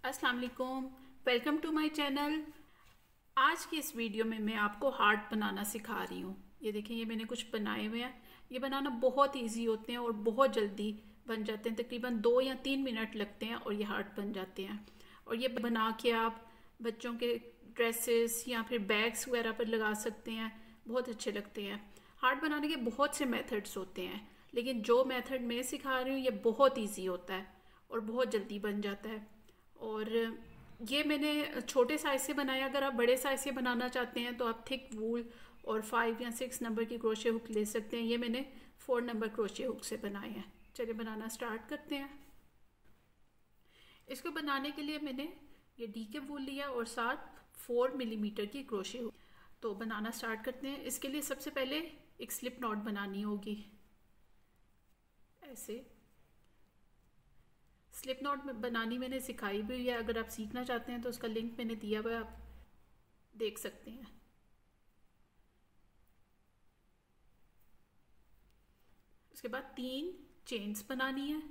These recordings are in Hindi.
अस्सलाम वालेकुम, वेलकम टू माय चैनल। आज की इस वीडियो में मैं आपको हार्ट बनाना सिखा रही हूँ। ये देखें, ये मैंने कुछ बनाए हुए हैं। ये बनाना बहुत इजी होते हैं और बहुत जल्दी बन जाते हैं। तकरीबन 2 या 3 मिनट लगते हैं और ये हार्ट बन जाते हैं। और ये बना के आप बच्चों के ड्रेसेस या फिर बैग्स वगैरह पर लगा सकते हैं। बहुत अच्छे लगते हैं। हार्ट बनाने के बहुत से मेथड्स होते हैं, लेकिन जो मेथड मैं सिखा रही हूँ ये बहुत ईजी होता है और बहुत जल्दी बन जाता है। और ये मैंने छोटे साइज से बनाया। अगर आप बड़े साइज से बनाना चाहते हैं तो आप थिक वूल और 5 या 6 नंबर की क्रोशे हुक ले सकते हैं। ये मैंने 4 नंबर क्रोशे हुक से बनाए हैं। चलिए बनाना स्टार्ट करते हैं। इसको बनाने के लिए मैंने ये डीके वूल लिया और साथ 4 मिलीमीटर की क्रोशे हुक। तो बनाना स्टार्ट करते हैं। इसके लिए सबसे पहले एक स्लिप नॉट बनानी होगी। ऐसे स्लिप नॉट बनानी मैंने सिखाई भी हुई है। अगर आप सीखना चाहते हैं तो उसका लिंक मैंने दिया हुआ है, आप देख सकते हैं। उसके बाद 3 चेन्स बनानी है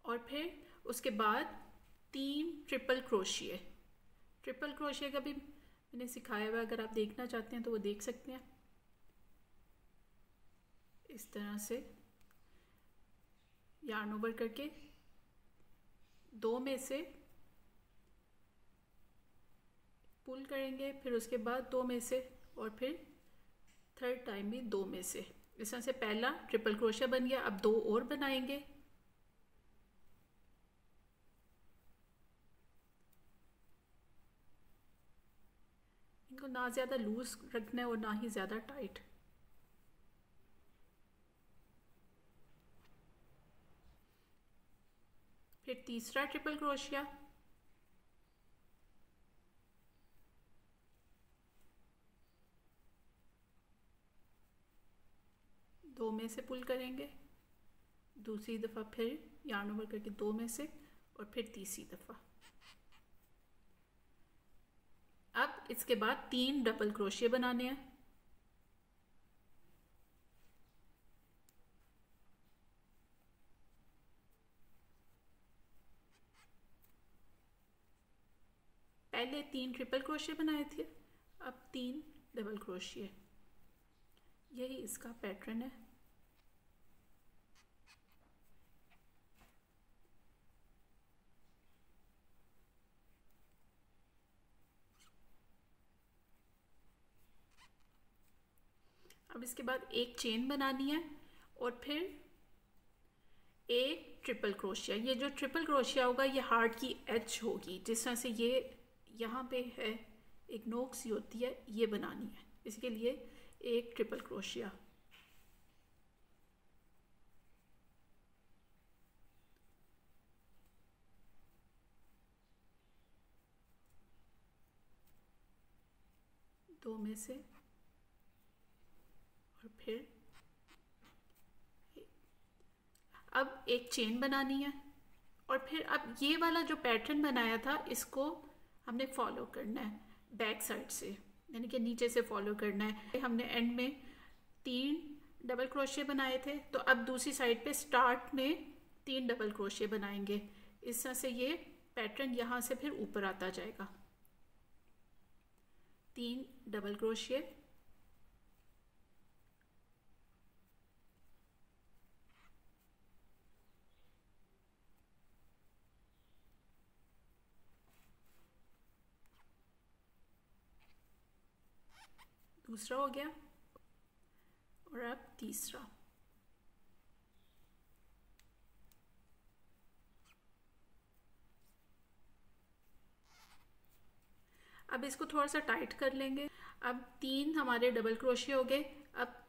और फिर उसके बाद 3 ट्रिपल क्रोशिए। ट्रिपल क्रोशिए का भी मैंने सिखाया हुआ है, अगर आप देखना चाहते हैं तो वो देख सकते हैं। इस तरह से यार्न ओवर करके 2 में से पुल करेंगे, फिर उसके बाद 2 में से, और फिर थर्ड टाइम भी 2 में से। इस तरह से पहला ट्रिपल क्रोशिया बन गया। अब 2 और बनाएंगे। इनको ना ज़्यादा लूज रखना है और ना ही ज़्यादा टाइट। फिर तीसरा ट्रिपल क्रोशिया, दो में से पुल करेंगे, दूसरी दफ़ा फिर यार्न ओवर करके 2 में से, और फिर तीसरी दफ़ा। अब इसके बाद 3 डबल क्रोशिया बनाने हैं। पहले 3 ट्रिपल क्रोशिया बनाए थे, अब 3 डबल क्रोशिया। यही इसका पैटर्न है। अब इसके बाद एक चेन बनानी है और फिर एक ट्रिपल क्रोशिया। ये जो ट्रिपल क्रोशिया होगा ये हार्ट की एज होगी। जिस तरह से ये यहाँ पे है, एक नोक सी होती है, ये बनानी है। इसके लिए एक ट्रिपल क्रोशिया। दो में से और फिर अब एक चेन बनानी है और फिर अब ये वाला जो पैटर्न बनाया था इसको हमने फॉलो करना है बैक साइड से, यानी कि नीचे से फॉलो करना है। हमने एंड में 3 डबल क्रोशिया बनाए थे, तो अब दूसरी साइड पे स्टार्ट में 3 डबल क्रोशिया बनाएंगे। इस तरह से ये पैटर्न यहाँ से फिर ऊपर आता जाएगा। 3 डबल क्रोशिया, दूसरा हो गया, और अब तीसरा। अब इसको थोड़ा सा टाइट कर लेंगे। अब 3 हमारे डबल क्रोशिया हो गए। अब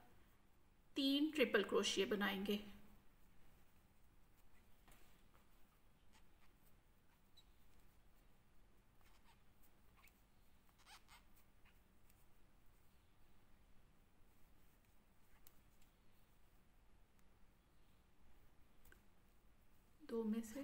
3 ट्रिपल क्रोशिया बनाएंगे। दो में से,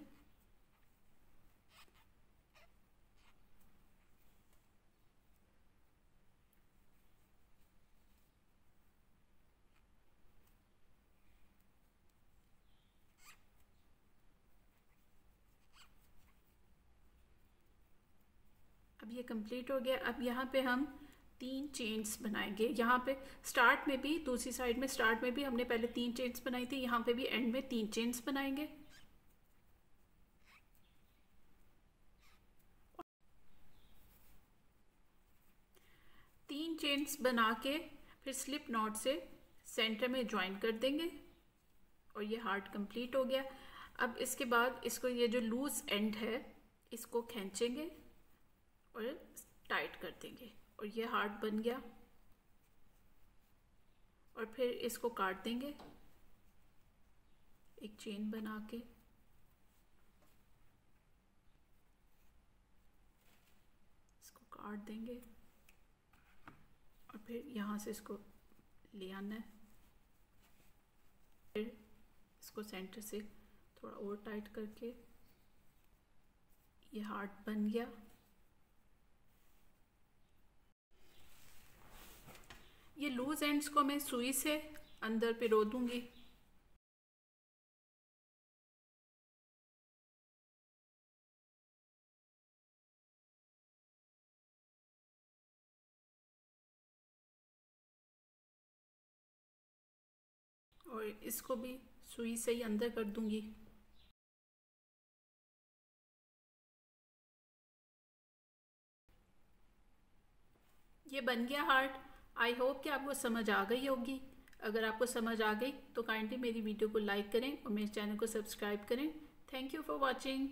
अब ये कंप्लीट हो गया। अब यहाँ पे हम 3 चेन्स बनाएंगे। यहाँ पे स्टार्ट में भी, दूसरी साइड में स्टार्ट में भी हमने पहले 3 चेन्स बनाई थी, यहाँ पे भी एंड में 3 चेन्स बनाएंगे। तीन चेन्स बना के फिर स्लिप नॉट से सेंटर में ज्वाइन कर देंगे और ये हार्ट कंप्लीट हो गया। अब इसके बाद इसको, ये जो लूज एंड है इसको खींचेंगे और टाइट कर देंगे और ये हार्ट बन गया। और फिर इसको काट देंगे एक चेन बना के। इसको काट देंगे और फिर यहाँ से इसको ले आना है। फिर इसको सेंटर से थोड़ा और टाइट करके ये हार्ट बन गया। ये लूज एंड्स को मैं सुई से अंदर पिरो दूंगी। और इसको भी सुई से ही अंदर कर दूंगी। ये बन गया हार्ट। आई होप कि आपको समझ आ गई होगी। अगर आपको समझ आ गई तो काइंडली मेरी वीडियो को लाइक करें और मेरे चैनल को सब्सक्राइब करें। Thank you for watching.